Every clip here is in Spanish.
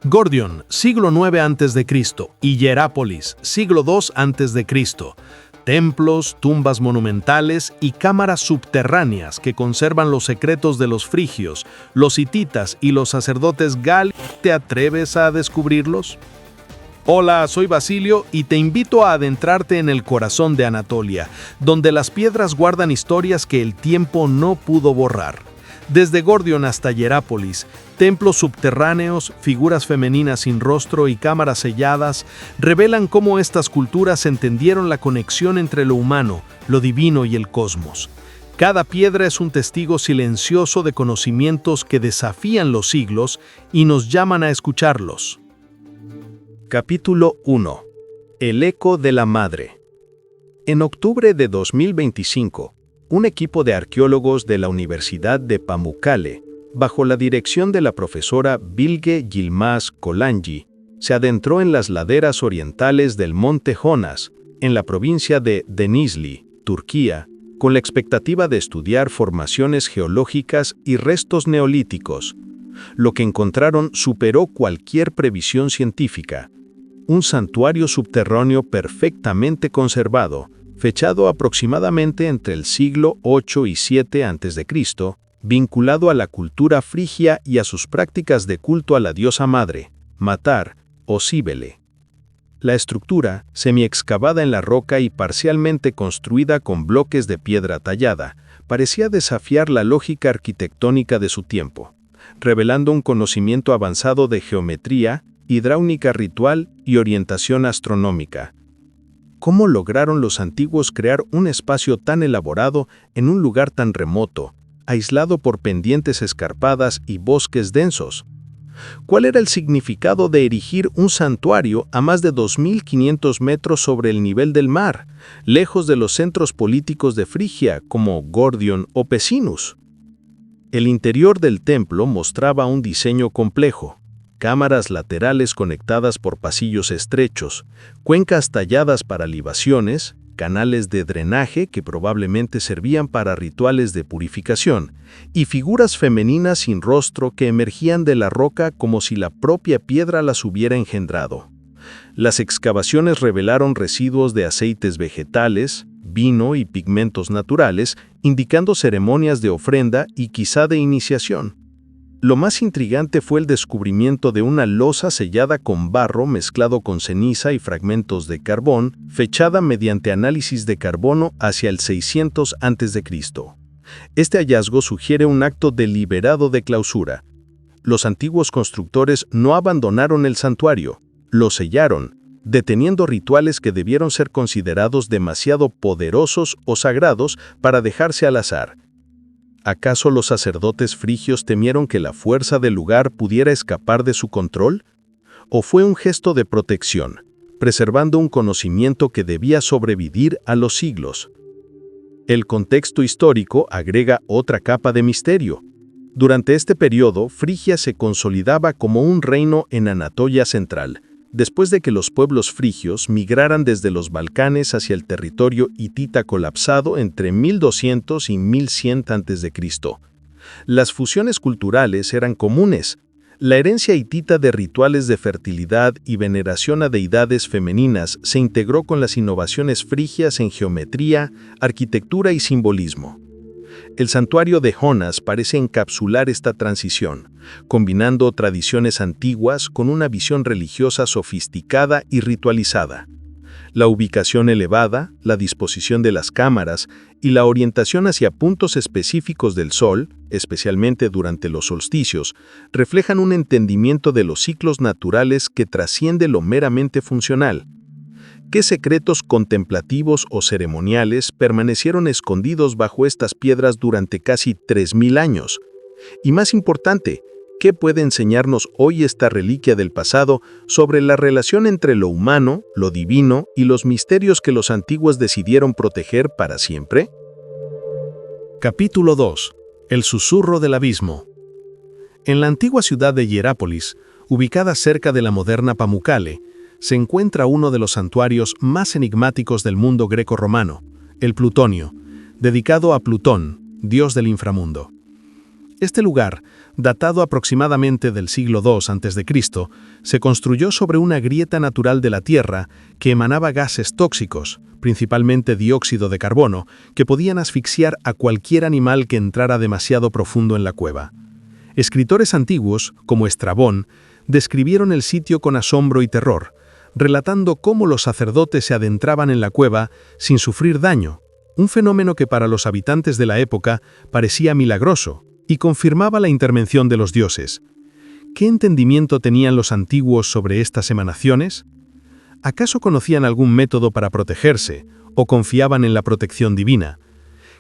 Gordion, siglo IX a.C., y Hierápolis, siglo II a.C. Templos, tumbas monumentales y cámaras subterráneas que conservan los secretos de los frigios, los hititas y los sacerdotes gal. ¿Te atreves a descubrirlos? Hola, soy Basilio y te invito a adentrarte en el corazón de Anatolia, donde las piedras guardan historias que el tiempo no pudo borrar. Desde Gordion hasta Hierápolis, templos subterráneos, figuras femeninas sin rostro y cámaras selladas revelan cómo estas culturas entendieron la conexión entre lo humano, lo divino y el cosmos. Cada piedra es un testigo silencioso de conocimientos que desafían los siglos y nos llaman a escucharlos. Capítulo 1. El eco de la madre. En octubre de 2025, un equipo de arqueólogos de la Universidad de Pamukkale, bajo la dirección de la profesora Bilge Yilmaz Kolanyi, se adentró en las laderas orientales del Monte Jonas, en la provincia de Denizli, Turquía, con la expectativa de estudiar formaciones geológicas y restos neolíticos. Lo que encontraron superó cualquier previsión científica. Un santuario subterráneo perfectamente conservado, fechado aproximadamente entre el siglo VIII y VII a.C., vinculado a la cultura frigia y a sus prácticas de culto a la diosa madre, Matar o Cíbele. La estructura, semi-excavada en la roca y parcialmente construida con bloques de piedra tallada, parecía desafiar la lógica arquitectónica de su tiempo, revelando un conocimiento avanzado de geometría, hidráulica ritual y orientación astronómica. ¿Cómo lograron los antiguos crear un espacio tan elaborado en un lugar tan remoto, aislado por pendientes escarpadas y bosques densos? ¿Cuál era el significado de erigir un santuario a más de 2.500 metros sobre el nivel del mar, lejos de los centros políticos de Frigia como Gordion o Pessinus? El interior del templo mostraba un diseño complejo. Cámaras laterales conectadas por pasillos estrechos, cuencas talladas para libaciones, canales de drenaje que probablemente servían para rituales de purificación, y figuras femeninas sin rostro que emergían de la roca como si la propia piedra las hubiera engendrado. Las excavaciones revelaron residuos de aceites vegetales, vino y pigmentos naturales, indicando ceremonias de ofrenda y quizá de iniciación. Lo más intrigante fue el descubrimiento de una losa sellada con barro mezclado con ceniza y fragmentos de carbón, fechada mediante análisis de carbono hacia el 600 a.C. Este hallazgo sugiere un acto deliberado de clausura. Los antiguos constructores no abandonaron el santuario, lo sellaron, deteniendo rituales que debieron ser considerados demasiado poderosos o sagrados para dejarse al azar. ¿Acaso los sacerdotes frigios temieron que la fuerza del lugar pudiera escapar de su control? ¿O fue un gesto de protección, preservando un conocimiento que debía sobrevivir a los siglos? El contexto histórico agrega otra capa de misterio. Durante este periodo, Frigia se consolidaba como un reino en Anatolia central, después de que los pueblos frigios migraran desde los Balcanes hacia el territorio hitita colapsado entre 1200 y 1100 a.C. Las fusiones culturales eran comunes. La herencia hitita de rituales de fertilidad y veneración a deidades femeninas se integró con las innovaciones frigias en geometría, arquitectura y simbolismo. El santuario de Jonas parece encapsular esta transición, combinando tradiciones antiguas con una visión religiosa sofisticada y ritualizada. La ubicación elevada, la disposición de las cámaras y la orientación hacia puntos específicos del sol, especialmente durante los solsticios, reflejan un entendimiento de los ciclos naturales que trasciende lo meramente funcional. ¿Qué secretos contemplativos o ceremoniales permanecieron escondidos bajo estas piedras durante casi 3000 años? Y más importante, ¿qué puede enseñarnos hoy esta reliquia del pasado sobre la relación entre lo humano, lo divino y los misterios que los antiguos decidieron proteger para siempre? Capítulo 2. El susurro del abismo. En la antigua ciudad de Hierápolis, ubicada cerca de la moderna Pamukkale, se encuentra uno de los santuarios más enigmáticos del mundo greco-romano, el Plutonio, dedicado a Plutón, dios del inframundo. Este lugar, datado aproximadamente del siglo II a.C., se construyó sobre una grieta natural de la Tierra que emanaba gases tóxicos, principalmente dióxido de carbono, que podían asfixiar a cualquier animal que entrara demasiado profundo en la cueva. Escritores antiguos, como Estrabón, describieron el sitio con asombro y terror, relatando cómo los sacerdotes se adentraban en la cueva sin sufrir daño, un fenómeno que para los habitantes de la época parecía milagroso y confirmaba la intervención de los dioses. ¿Qué entendimiento tenían los antiguos sobre estas emanaciones? ¿Acaso conocían algún método para protegerse o confiaban en la protección divina?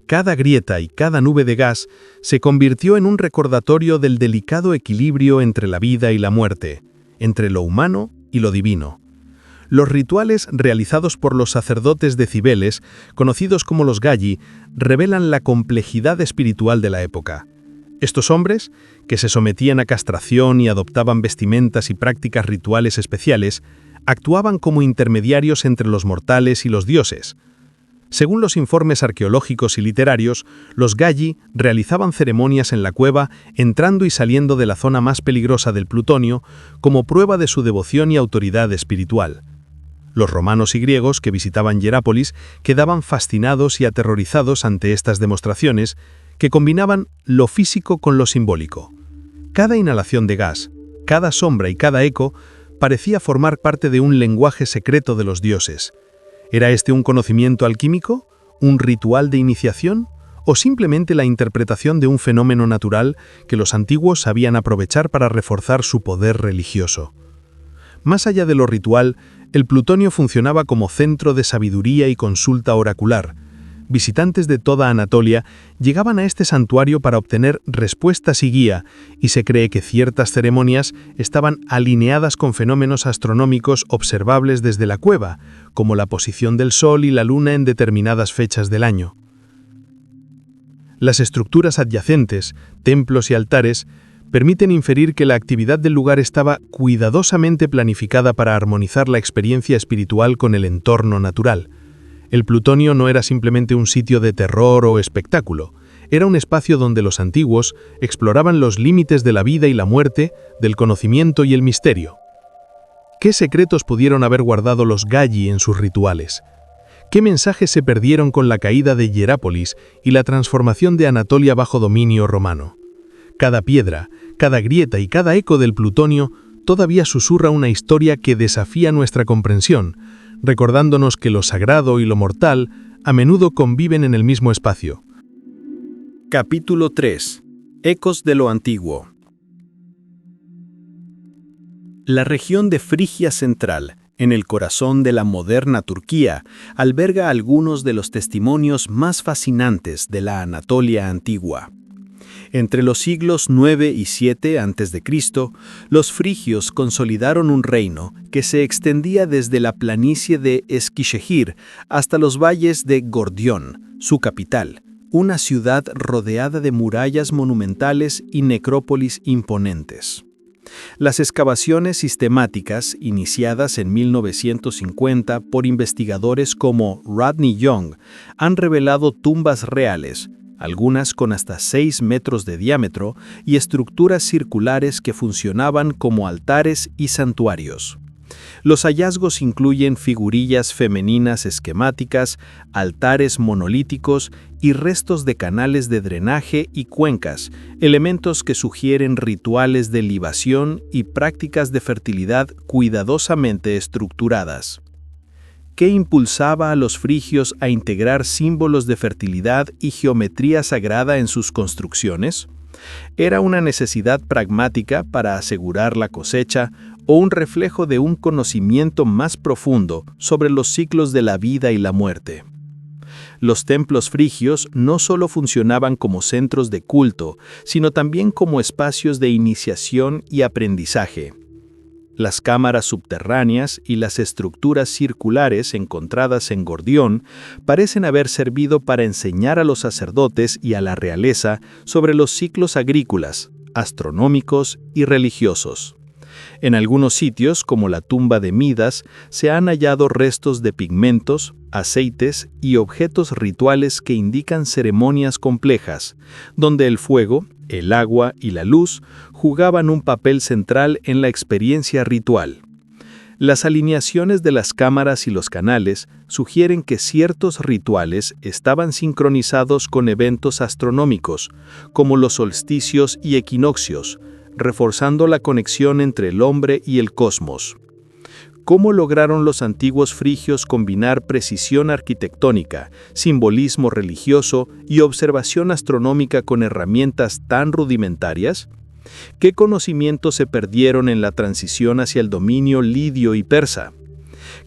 Cada grieta y cada nube de gas se convirtió en un recordatorio del delicado equilibrio entre la vida y la muerte, entre lo humano y lo divino. Los rituales realizados por los sacerdotes de Cibeles, conocidos como los Galli, revelan la complejidad espiritual de la época. Estos hombres, que se sometían a castración y adoptaban vestimentas y prácticas rituales especiales, actuaban como intermediarios entre los mortales y los dioses. Según los informes arqueológicos y literarios, los Galli realizaban ceremonias en la cueva entrando y saliendo de la zona más peligrosa del plutonio como prueba de su devoción y autoridad espiritual. Los romanos y griegos que visitaban Hierápolis quedaban fascinados y aterrorizados ante estas demostraciones que combinaban lo físico con lo simbólico. Cada inhalación de gas, cada sombra y cada eco parecía formar parte de un lenguaje secreto de los dioses. ¿Era este un conocimiento alquímico, un ritual de iniciación o simplemente la interpretación de un fenómeno natural que los antiguos sabían aprovechar para reforzar su poder religioso? Más allá de lo ritual, el plutonio funcionaba como centro de sabiduría y consulta oracular. Visitantes de toda Anatolia llegaban a este santuario para obtener respuestas y guía, y se cree que ciertas ceremonias estaban alineadas con fenómenos astronómicos observables desde la cueva, como la posición del Sol y la Luna en determinadas fechas del año. Las estructuras adyacentes, templos y altares, permiten inferir que la actividad del lugar estaba cuidadosamente planificada para armonizar la experiencia espiritual con el entorno natural. El plutonio no era simplemente un sitio de terror o espectáculo, era un espacio donde los antiguos exploraban los límites de la vida y la muerte, del conocimiento y el misterio. ¿Qué secretos pudieron haber guardado los Galli en sus rituales? ¿Qué mensajes se perdieron con la caída de Hierápolis y la transformación de Anatolia bajo dominio romano? Cada piedra, cada grieta y cada eco del plutonio todavía susurra una historia que desafía nuestra comprensión, recordándonos que lo sagrado y lo mortal a menudo conviven en el mismo espacio. Capítulo 3. Ecos de lo antiguo. La región de Frigia Central, en el corazón de la moderna Turquía, alberga algunos de los testimonios más fascinantes de la Anatolia antigua. Entre los siglos 9 y 7 a.C., los frigios consolidaron un reino que se extendía desde la planicie de Eskişehir hasta los valles de Gordión, su capital, una ciudad rodeada de murallas monumentales y necrópolis imponentes. Las excavaciones sistemáticas, iniciadas en 1950 por investigadores como Rodney Young, han revelado tumbas reales, algunas con hasta 6 metros de diámetro y estructuras circulares que funcionaban como altares y santuarios. Los hallazgos incluyen figurillas femeninas esquemáticas, altares monolíticos y restos de canales de drenaje y cuencas, elementos que sugieren rituales de libación y prácticas de fertilidad cuidadosamente estructuradas. ¿Qué impulsaba a los frigios a integrar símbolos de fertilidad y geometría sagrada en sus construcciones? ¿Era una necesidad pragmática para asegurar la cosecha o un reflejo de un conocimiento más profundo sobre los ciclos de la vida y la muerte? Los templos frigios no solo funcionaban como centros de culto, sino también como espacios de iniciación y aprendizaje. Las cámaras subterráneas y las estructuras circulares encontradas en Gordión parecen haber servido para enseñar a los sacerdotes y a la realeza sobre los ciclos agrícolas, astronómicos y religiosos. En algunos sitios, como la tumba de Midas, se han hallado restos de pigmentos, aceites y objetos rituales que indican ceremonias complejas, donde el fuego, el agua y la luz jugaban un papel central en la experiencia ritual. Las alineaciones de las cámaras y los canales sugieren que ciertos rituales estaban sincronizados con eventos astronómicos, como los solsticios y equinoccios, reforzando la conexión entre el hombre y el cosmos. ¿Cómo lograron los antiguos frigios combinar precisión arquitectónica, simbolismo religioso y observación astronómica con herramientas tan rudimentarias? ¿Qué conocimientos se perdieron en la transición hacia el dominio lidio y persa?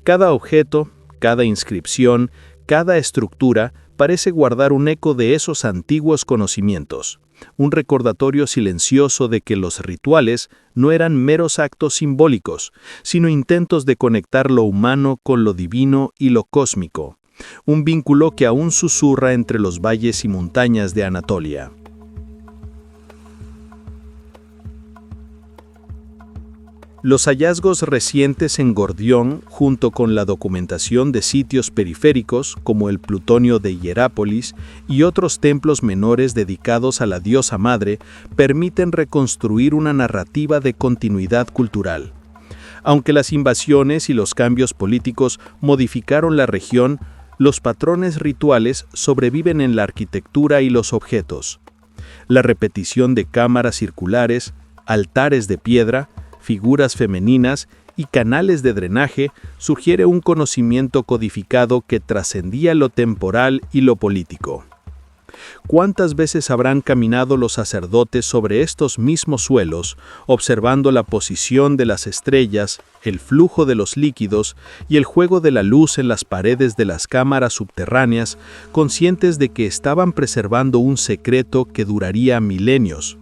Cada objeto, cada inscripción, cada estructura parece guardar un eco de esos antiguos conocimientos, un recordatorio silencioso de que los rituales no eran meros actos simbólicos, sino intentos de conectar lo humano con lo divino y lo cósmico, un vínculo que aún susurra entre los valles y montañas de Anatolia. Los hallazgos recientes en Gordión, junto con la documentación de sitios periféricos como el Plutonio de Hierápolis y otros templos menores dedicados a la diosa madre, permiten reconstruir una narrativa de continuidad cultural. Aunque las invasiones y los cambios políticos modificaron la región, los patrones rituales sobreviven en la arquitectura y los objetos. La repetición de cámaras circulares, altares de piedra, figuras femeninas y canales de drenaje sugiere un conocimiento codificado que trascendía lo temporal y lo político. ¿Cuántas veces habrán caminado los sacerdotes sobre estos mismos suelos, observando la posición de las estrellas, el flujo de los líquidos y el juego de la luz en las paredes de las cámaras subterráneas, conscientes de que estaban preservando un secreto que duraría milenios?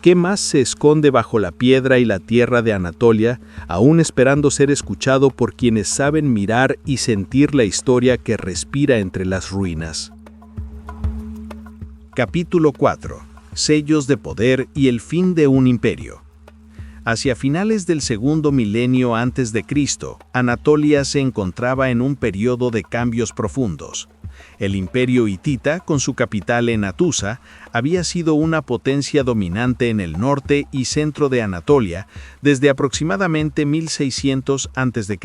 ¿Qué más se esconde bajo la piedra y la tierra de Anatolia, aún esperando ser escuchado por quienes saben mirar y sentir la historia que respira entre las ruinas? Capítulo 4. Sellos de poder y el fin de un imperio. Hacia finales del segundo milenio antes de Cristo, Anatolia se encontraba en un periodo de cambios profundos. El imperio hitita, con su capital en Hattusa, había sido una potencia dominante en el norte y centro de Anatolia desde aproximadamente 1600 a.C.,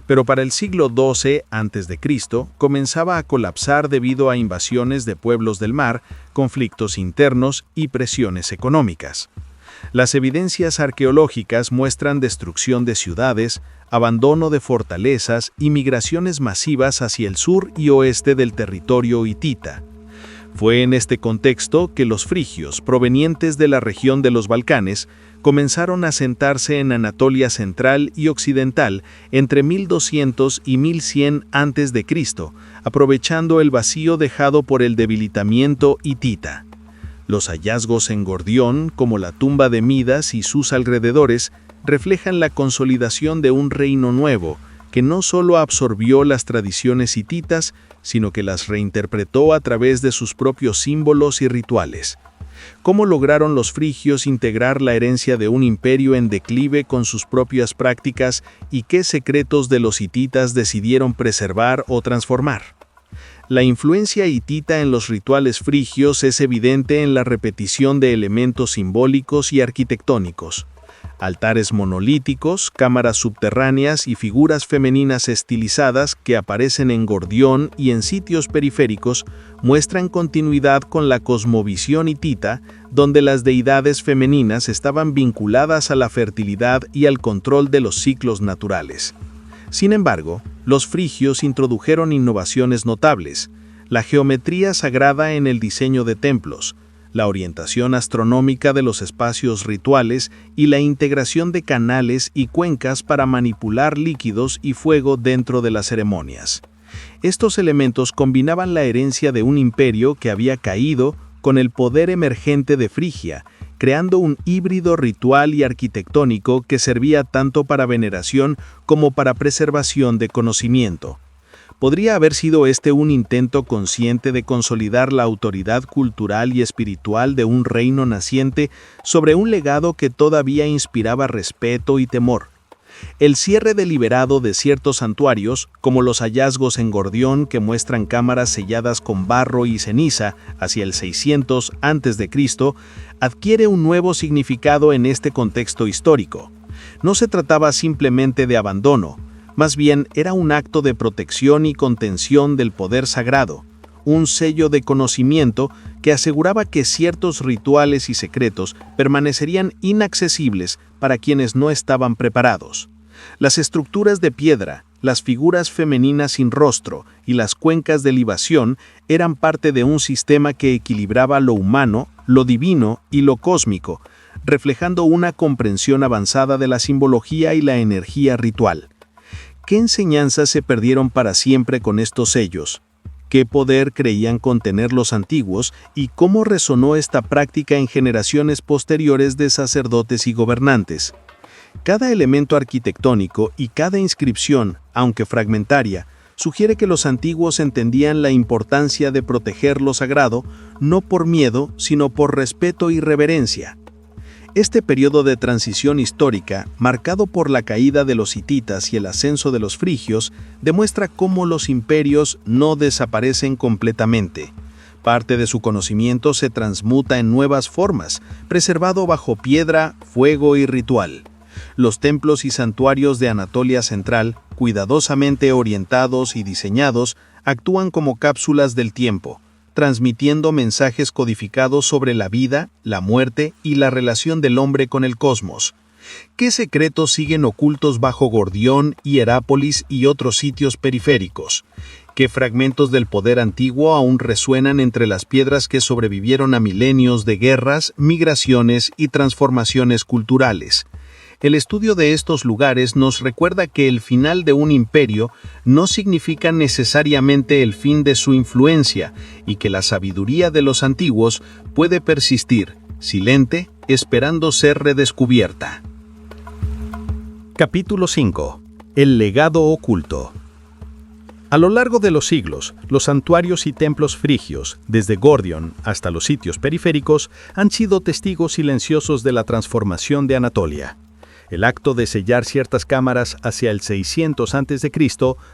pero para el siglo XII a.C. comenzaba a colapsar debido a invasiones de pueblos del mar, conflictos internos y presiones económicas. Las evidencias arqueológicas muestran destrucción de ciudades, abandono de fortalezas y migraciones masivas hacia el sur y oeste del territorio hitita. Fue en este contexto que los frigios, provenientes de la región de los Balcanes, comenzaron a asentarse en Anatolia central y occidental entre 1200 y 1100 a.C., aprovechando el vacío dejado por el debilitamiento hitita. Los hallazgos en Gordión, como la tumba de Midas y sus alrededores, reflejan la consolidación de un reino nuevo, que no solo absorbió las tradiciones hititas, sino que las reinterpretó a través de sus propios símbolos y rituales. ¿Cómo lograron los frigios integrar la herencia de un imperio en declive con sus propias prácticas y qué secretos de los hititas decidieron preservar o transformar? La influencia hitita en los rituales frigios es evidente en la repetición de elementos simbólicos y arquitectónicos. Altares monolíticos, cámaras subterráneas y figuras femeninas estilizadas que aparecen en Gordión y en sitios periféricos muestran continuidad con la cosmovisión hitita, donde las deidades femeninas estaban vinculadas a la fertilidad y al control de los ciclos naturales. Sin embargo, los frigios introdujeron innovaciones notables: la geometría sagrada en el diseño de templos, la orientación astronómica de los espacios rituales y la integración de canales y cuencas para manipular líquidos y fuego dentro de las ceremonias. Estos elementos combinaban la herencia de un imperio que había caído con el poder emergente de Frigia, creando un híbrido ritual y arquitectónico que servía tanto para veneración como para preservación de conocimiento. ¿Podría haber sido este un intento consciente de consolidar la autoridad cultural y espiritual de un reino naciente sobre un legado que todavía inspiraba respeto y temor? El cierre deliberado de ciertos santuarios, como los hallazgos en Gordión que muestran cámaras selladas con barro y ceniza hacia el 600 a.C., adquiere un nuevo significado en este contexto histórico. No se trataba simplemente de abandono, más bien era un acto de protección y contención del poder sagrado, un sello de conocimiento que aseguraba que ciertos rituales y secretos permanecerían inaccesibles para quienes no estaban preparados. Las estructuras de piedra, las figuras femeninas sin rostro y las cuencas de libación eran parte de un sistema que equilibraba lo humano, lo divino y lo cósmico, reflejando una comprensión avanzada de la simbología y la energía ritual. ¿Qué enseñanzas se perdieron para siempre con estos sellos? ¿Qué poder creían contener los antiguos y cómo resonó esta práctica en generaciones posteriores de sacerdotes y gobernantes? Cada elemento arquitectónico y cada inscripción, aunque fragmentaria, sugiere que los antiguos entendían la importancia de proteger lo sagrado, no por miedo, sino por respeto y reverencia. Este periodo de transición histórica, marcado por la caída de los hititas y el ascenso de los frigios, demuestra cómo los imperios no desaparecen completamente. Parte de su conocimiento se transmuta en nuevas formas, preservado bajo piedra, fuego y ritual. Los templos y santuarios de Anatolia Central, cuidadosamente orientados y diseñados, actúan como cápsulas del tiempo, transmitiendo mensajes codificados sobre la vida, la muerte y la relación del hombre con el cosmos. ¿Qué secretos siguen ocultos bajo Gordión, Hierápolis y otros sitios periféricos? ¿Qué fragmentos del poder antiguo aún resuenan entre las piedras que sobrevivieron a milenios de guerras, migraciones y transformaciones culturales? El estudio de estos lugares nos recuerda que el final de un imperio no significa necesariamente el fin de su influencia y que la sabiduría de los antiguos puede persistir, silente, esperando ser redescubierta. Capítulo 5. El legado oculto. A lo largo de los siglos, los santuarios y templos frigios, desde Gordión hasta los sitios periféricos, han sido testigos silenciosos de la transformación de Anatolia. El acto de sellar ciertas cámaras hacia el 600 a.C.,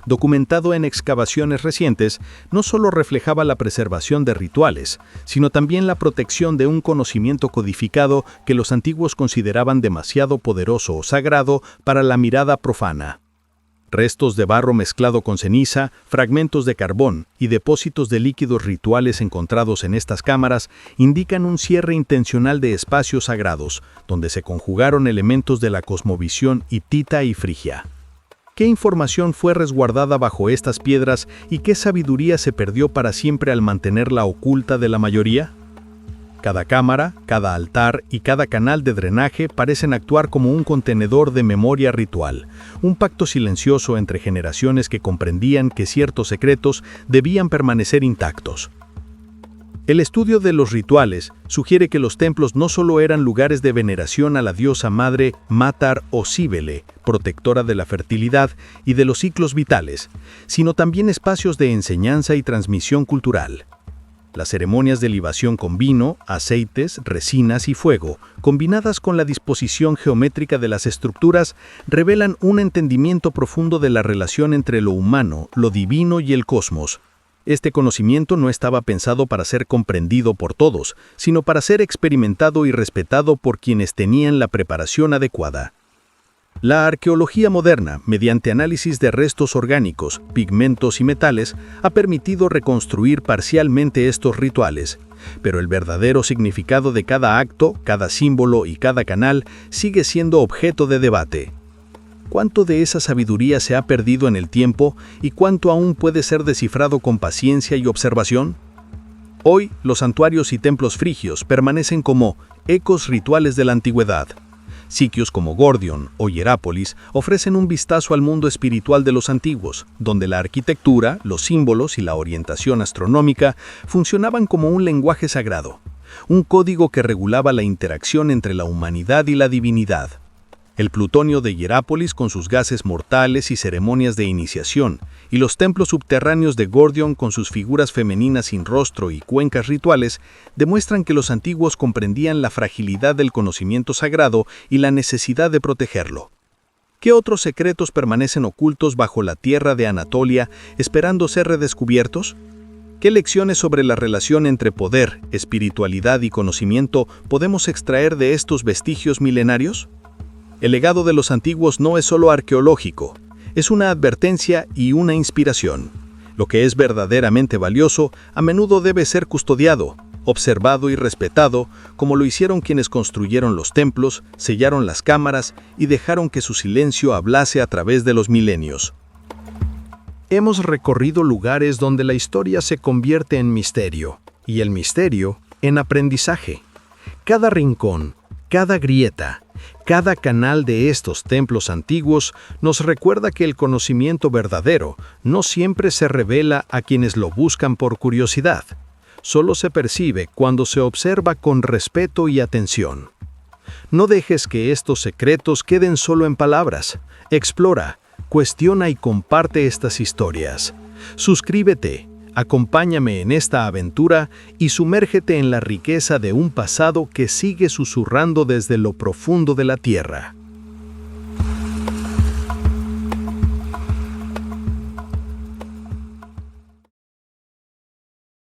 documentado en excavaciones recientes, no solo reflejaba la preservación de rituales, sino también la protección de un conocimiento codificado que los antiguos consideraban demasiado poderoso o sagrado para la mirada profana. Restos de barro mezclado con ceniza, fragmentos de carbón y depósitos de líquidos rituales encontrados en estas cámaras indican un cierre intencional de espacios sagrados, donde se conjugaron elementos de la cosmovisión hitita y frigia. ¿Qué información fue resguardada bajo estas piedras y qué sabiduría se perdió para siempre al mantenerla oculta de la mayoría? Cada cámara, cada altar y cada canal de drenaje parecen actuar como un contenedor de memoria ritual, un pacto silencioso entre generaciones que comprendían que ciertos secretos debían permanecer intactos. El estudio de los rituales sugiere que los templos no solo eran lugares de veneración a la diosa madre Matar o Cíbele, protectora de la fertilidad y de los ciclos vitales, sino también espacios de enseñanza y transmisión cultural. Las ceremonias de libación con vino, aceites, resinas y fuego, combinadas con la disposición geométrica de las estructuras, revelan un entendimiento profundo de la relación entre lo humano, lo divino y el cosmos. Este conocimiento no estaba pensado para ser comprendido por todos, sino para ser experimentado y respetado por quienes tenían la preparación adecuada. La arqueología moderna, mediante análisis de restos orgánicos, pigmentos y metales, ha permitido reconstruir parcialmente estos rituales, pero el verdadero significado de cada acto, cada símbolo y cada canal sigue siendo objeto de debate. ¿Cuánto de esa sabiduría se ha perdido en el tiempo y cuánto aún puede ser descifrado con paciencia y observación? Hoy, los santuarios y templos frigios permanecen como ecos rituales de la antigüedad. Sitios como Gordión o Hierápolis ofrecen un vistazo al mundo espiritual de los antiguos, donde la arquitectura, los símbolos y la orientación astronómica funcionaban como un lenguaje sagrado, un código que regulaba la interacción entre la humanidad y la divinidad. el plutonio de Hierápolis con sus gases mortales y ceremonias de iniciación, y los templos subterráneos de Gordion con sus figuras femeninas sin rostro y cuencas rituales, demuestran que los antiguos comprendían la fragilidad del conocimiento sagrado y la necesidad de protegerlo. ¿Qué otros secretos permanecen ocultos bajo la tierra de Anatolia, esperando ser redescubiertos? ¿Qué lecciones sobre la relación entre poder, espiritualidad y conocimiento podemos extraer de estos vestigios milenarios? El legado de los antiguos no es solo arqueológico, es una advertencia y una inspiración. Lo que es verdaderamente valioso a menudo debe ser custodiado, observado y respetado, como lo hicieron quienes construyeron los templos, sellaron las cámaras y dejaron que su silencio hablase a través de los milenios. Hemos recorrido lugares donde la historia se convierte en misterio, y el misterio en aprendizaje. Cada rincón, cada grieta, cada canal de estos templos antiguos nos recuerda que el conocimiento verdadero no siempre se revela a quienes lo buscan por curiosidad. Solo se percibe cuando se observa con respeto y atención. No dejes que estos secretos queden solo en palabras. Explora, cuestiona y comparte estas historias. Suscríbete, acompáñame en esta aventura y sumérgete en la riqueza de un pasado que sigue susurrando desde lo profundo de la tierra.